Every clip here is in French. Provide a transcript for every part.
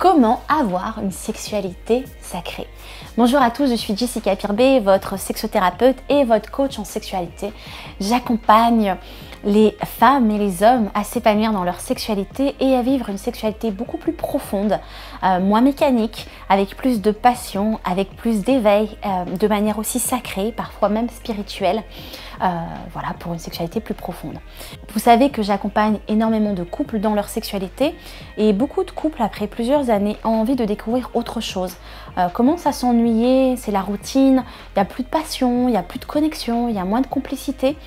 Comment avoir une sexualité sacrée? Bonjour à tous, je suis Jessica Pirbet, votre sexothérapeute et votre coach en sexualité. J'accompagne les femmes et les hommes à s'épanouir dans leur sexualité et à vivre une sexualité beaucoup plus profonde, moins mécanique, avec plus de passion, avec plus d'éveil, de manière aussi sacrée, parfois même spirituelle. Voilà, pour une sexualité plus profonde. Vous savez que j'accompagne énormément de couples dans leur sexualité et beaucoup de couples après plusieurs années ont envie de découvrir autre chose. Commencent à s'ennuyer, c'est la routine, il n'y a plus de passion, il n'y a plus de connexion, il y a moins de complicité.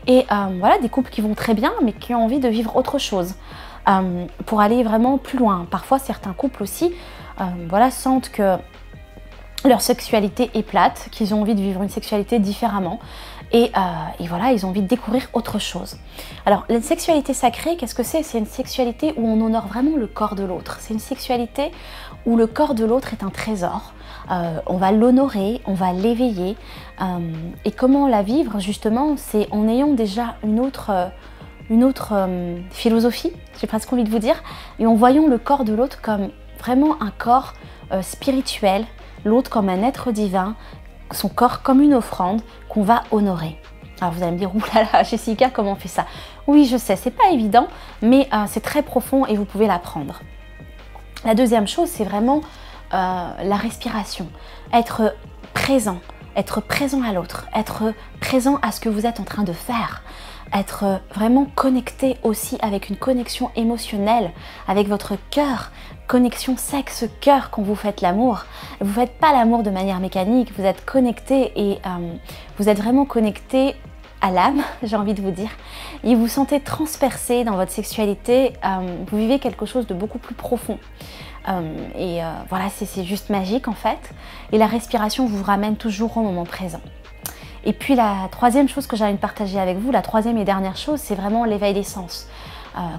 Et voilà, des couples qui vont très bien mais qui ont envie de vivre autre chose pour aller vraiment plus loin. Parfois certains couples aussi voilà, sentent que leur sexualité est plate, qu'ils ont envie de vivre une sexualité différemment et voilà, ils ont envie de découvrir autre chose. Alors la sexualité sacrée, qu'est-ce que c'est? C'est une sexualité où on honore vraiment le corps de l'autre. C'est une sexualité où le corps de l'autre est un trésor. On va l'honorer, on va l'éveiller. Et comment la vivre justement? C'est en ayant déjà une autre philosophie, j'ai presque envie de vous dire, et en voyant le corps de l'autre comme vraiment un corps spirituel, l'autre comme un être divin, son corps comme une offrande qu'on va honorer. Alors vous allez me dire, oulala Jessica, comment on fait ça? Oui, je sais, c'est pas évident, mais c'est très profond et vous pouvez l'apprendre. La deuxième chose, c'est vraiment la respiration. Être présent à l'autre, être présent à ce que vous êtes en train de faire. Être vraiment connecté aussi avec une connexion émotionnelle, avec votre cœur, connexion sexe-cœur quand vous faites l'amour. Vous ne faites pas l'amour de manière mécanique, vous êtes connecté et vous êtes vraiment connecté à l'âme, j'ai envie de vous dire, et vous sentez transpercé dans votre sexualité, vous vivez quelque chose de beaucoup plus profond. Voilà, c'est juste magique en fait, et la respiration vous ramène toujours au moment présent. Et puis la troisième chose que j'ai envie de partager avec vous, la troisième et dernière chose, c'est vraiment l'éveil des sens.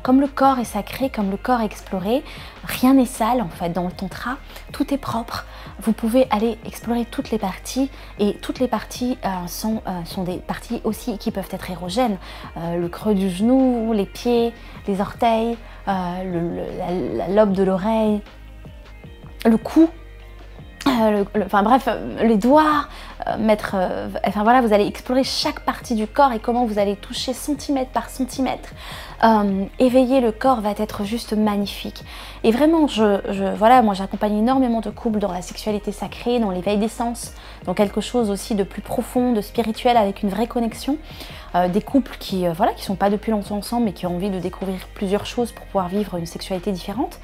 Comme le corps est sacré, comme le corps est exploré, rien n'est sale en fait dans le tantra, tout est propre. Vous pouvez aller explorer toutes les parties et toutes les parties sont des parties aussi qui peuvent être érogènes. Le creux du genou, les pieds, les orteils, la lobe de l'oreille, le cou. Enfin bref, les doigts, enfin voilà, vous allez explorer chaque partie du corps et comment vous allez toucher centimètre par centimètre. Éveiller le corps va être juste magnifique. Et vraiment, voilà, moi j'accompagne énormément de couples dans la sexualité sacrée, dans l'éveil des sens, dans quelque chose aussi de plus profond, de spirituel, avec une vraie connexion. Des couples qui voilà, qui sont pas depuis longtemps ensemble mais qui ont envie de découvrir plusieurs choses pour pouvoir vivre une sexualité différente.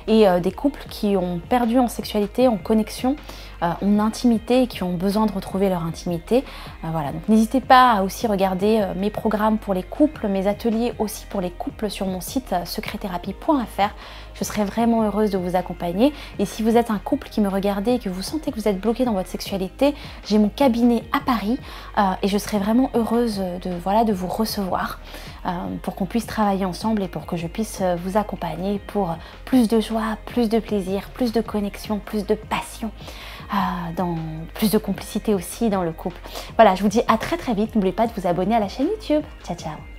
Et des couples qui ont perdu en sexualité, en connexion, en intimité et qui ont besoin de retrouver leur intimité. Voilà, donc n'hésitez pas à aussi regarder mes programmes pour les couples, mes ateliers aussi pour les couples sur mon site secretthérapie.fr. Je serai vraiment heureuse de vous accompagner. Et si vous êtes un couple qui me regardez et que vous sentez que vous êtes bloqué dans votre sexualité, j'ai mon cabinet à Paris et je serai vraiment heureuse de vous recevoir pour qu'on puisse travailler ensemble et pour que je puisse vous accompagner pour plus de joie, plus de plaisir, plus de connexion, plus de passion. Plus de complicité aussi dans le couple. Voilà, je vous dis à très très vite. N'oubliez pas de vous abonner à la chaîne YouTube. Ciao ciao.